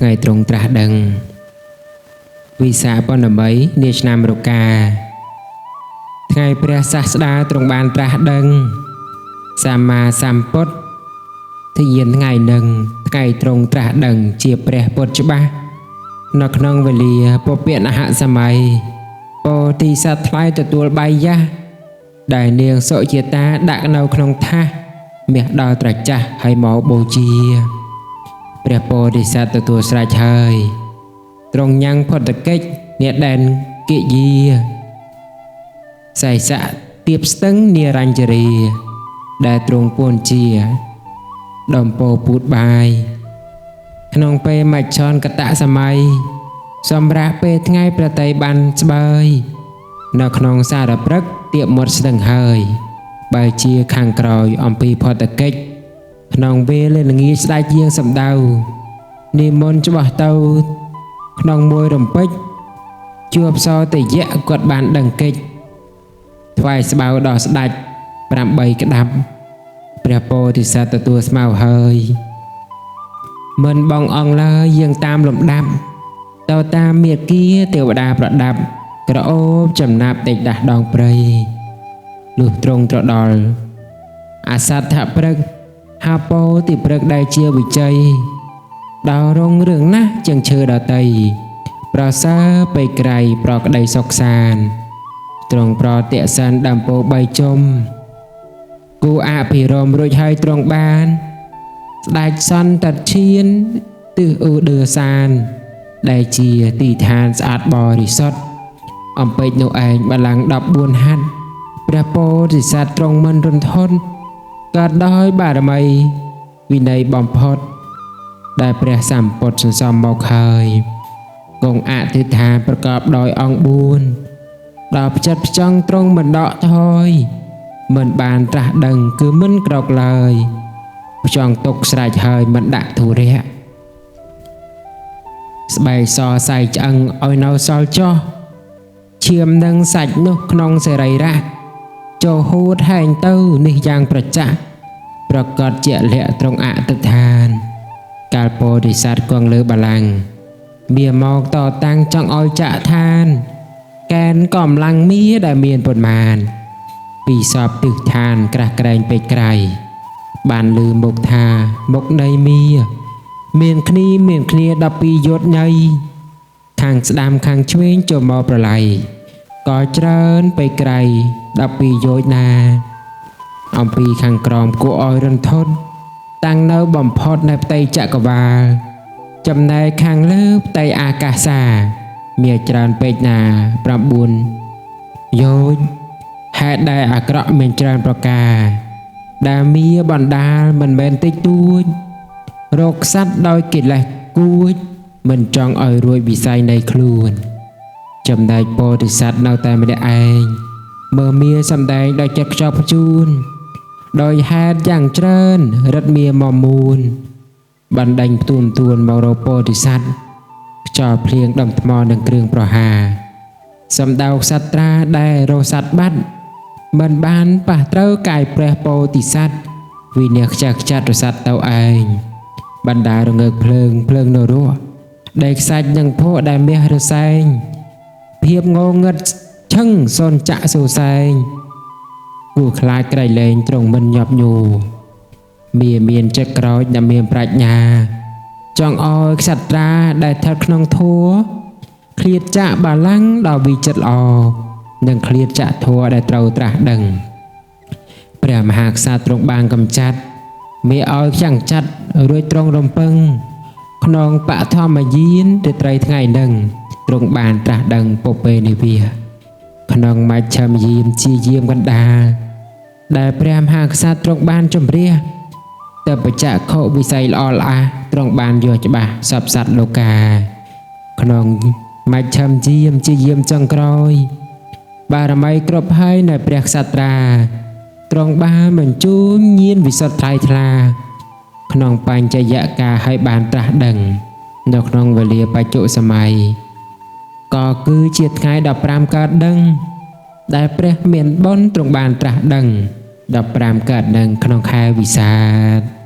ថ្ងៃត្រង់ត្រាស់ដឹងវិសាខបុណ្យ8នាឆ្នាំរកាថ្ងៃព្រះសាស្តាទ្រង់បានត្រាស់ដឹងសម្មាសម្ពុទ្ធធានាថ្ងៃនឹងថ្ងៃត្រង់ត្រាស់ដឹងជាព្រះពុទ្ធច្បាស់នៅក្នុងវេលាពពាណហសម័យពោធិសត្វថ្លៃទទួលបាយ័សដែលនាងសុជាតាដាក់នៅក្នុងថាសមាសដល់ត្រចះហើយមកបូជាព្រះពោធិសត្វទទួលស្រេចហើយទ្រង់ញ៉ាំងផុតកិច្ចអ្នកដែនកិយាសៃស័កទៀបស្ទឹងនិរញ្ជរីដែលទ្រង់ពួនជាដំពោពូតបាយក្នុងពេលមច្ឆនកតសម័យសម្រាប់ពេលថ្ងៃប្រតិបានស្បើយនៅក្នុងសារព្រឹកទៀបមុតស្ទឹងហើយបើជាខាងក្រោយអំពីផុតកិច្ចក្នុងពេលល្ងាចស្ដេចយាងសម្ដៅនិមន្តច្បាស់ទៅក្នុងមួយរំពេចជួបសោតយៈគាត់បានដឹងកិច្ចថ្វាយស្បៅដល់ស្ដេច8ក្តាប់ព្រះពោធិសត្វទទួលស្មៅហើយមិនបងអង្គឡើយយើងតាមលំដាប់ទៅតាមមេគាទេវតាប្រដាប់ក្រអូបចំណាប់តិចដាស់ដងព្រៃលុះត្រង់ត្រដល់អសត្ថព្រឹកហាពោទីព្រឹកដែលជាវិជ័យដល់រងរឿងណាស់ជាងឈើដតីប្រសើរពេកក្រៃប្រក្តីសុខសានទ្រង់ប្រតិសិនដំពោ3ជុំគូអភិរមរួចហើយទ្រង់បានស្ដេចសន្តឈានទិសឧដឺសានដែលជាទីឋានស្អាតបរិសុទ្ធអំពេចនោះឯងបល្ល័ង្ក14ហត្ថព្រះពោធិសត្វទ្រង់មិនរន្ធត់កើតដោយបារមីវិន័យបំផុតដែលព្រះសម្ពុទ្ធសន្សំមកហើយគង់អធិដ្ឋានប្រកបដោយអង្គ4ដល់ផ្ចិតផ្ចង់ទ្រង់មិនដកថយមិនបានត្រាស់ដឹងគឺមិនក្រោកឡើយផ្ចង់ទុកស្រេចហើយមិនដាក់ធុរៈស្បែកសសៃឆ្អឹងឲ្យនៅសល់ចោះឈាមនឹងសាច់នោះក្នុងសេរីរៈចូលហួតហែងទៅនេះយ៉ាងប្រចាក់ប្រកាសជាលក្ខត្រង់អតិថានកាលពោធិសត្វគង់លើបល្ល័ង្កមានមកតតាំងចង់ឲ្យចាក់ឋានកែនកំឡាំងមៀដែលមានប៉ុន្មានពីសពទិសឋានក្រាស់ក្រែងពេកក្រៃបានលឺមុខថាមុខនៃមៀមានគ្នា12យុទ្ធញ័យខាងស្ដាំខាងឆ្វេងចូលមកប្រឡ័យក៏ច្រើនពេកក្រៃ12យោជណាអំពីខាងក្រោមគួរឲ្យរន្ធត់តាំងនៅបំផុតនៅផ្ទៃចក្រវាលចំណែកខាងលើផ្ទៃអាកាសាមានច្រើនពេកណា9យោជហេតុដែលអាក្រក់មានច្រើនប្រការដែលមានបណ្ដាលមិនមែនតិចតួចរោគសัตว์ដោយកិលេសគួចមិនចង់ឲ្យរួចវិស័យនៃខ្លួនចំណែកពោធិសត្វនៅតែម្នាក់ឯងមើលមានសម្ដែងដោយចិត្តខ្ជាប់ខ្ជួនដោយហេតុយ៉ាងច្រើនរិទ្ធមានមកមូនបណ្ដេញផ្ទួនមករកពោធិសត្វខ្យល់ភ្លៀងដំថ្មនឹងគ្រឿងប្រហារសម្ដៅសត្រាដែលរស័តបាត់មិនបានប៉ះត្រូវកាយព្រះពោធិសត្វវិនិច្ឆ័យខ្ចាត់រស័តទៅឯងបណ្ដារងើកភ្លើងនរោដែលខ្សាច់នឹងភក់ដែលមាសរសែងភាពងងឹតឈឹងសូនចាក់សូសែងគួរខ្លាចក្រៃលែងត្រង់មិនញាប់ញូមានចិត្តក្រោចដែលមានប្រាជ្ញាចង់ឲ្យក្សត្រាដែលស្ថិតក្នុងធัวឃ្លាតចាក់បល្ល័ង្កដល់វិចិត្រល្អនិងឃ្លាតចាក់ធัวដែលត្រូវត្រាស់ដឹងព្រះមហាក្សត្រទ្រង់បានកំចាត់មានឲ្យខ្ចាំងចាត់រួចត្រង់រំពឹងក្នុងបឋមយានទៅត្រីថ្ងៃនឹងទ្រង់បានត្រាស់ដឹងពុពេនិវាក្នុងមជ្ឈមយាមជាយាមកណ្ដាលដែលព្រះមហាក្សត្រទ្រង់បានជំរះទៅបច្ចៈខុវិស័យល្អល្អះទ្រង់បានយកច្បាស់សពសត្វលោកាក្នុងមជ្ឈមយាមជាយាមចុងក្រោយបារមីគ្រប់ហើយនៅព្រះក្សត្រាទ្រង់បានបញ្ជូនញាណវិសុទ្ធថ្លៃថ្លាក្នុងបញ្ចយកាឲ្យបានត្រាស់ដឹងនៅក្នុងវេលាបច្ចុសម័យក៏គឺជាថ្ងៃ15កើតដឹងដែលព្រះមានបុណ្យទ្រង់បានត្រាស់ដឹង15កើតដឹងក្នុងខែវិសាខ